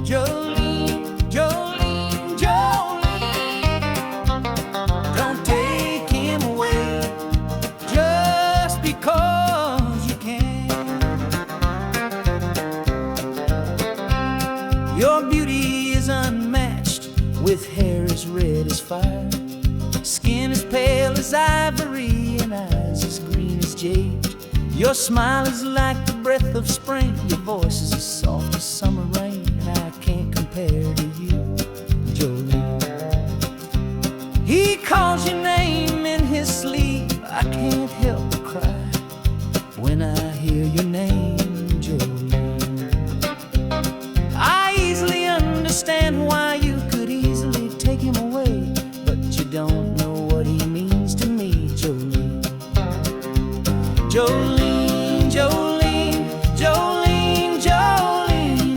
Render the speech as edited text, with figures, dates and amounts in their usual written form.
Jolene, Jolene, Jolene, don't take him away just because you can. Your beauty is unmatched, with hair as red as fire, skin as pale as ivory, and eyes as green as jade. Your smile is like the breath of spring, your voice is as soft as summer rain.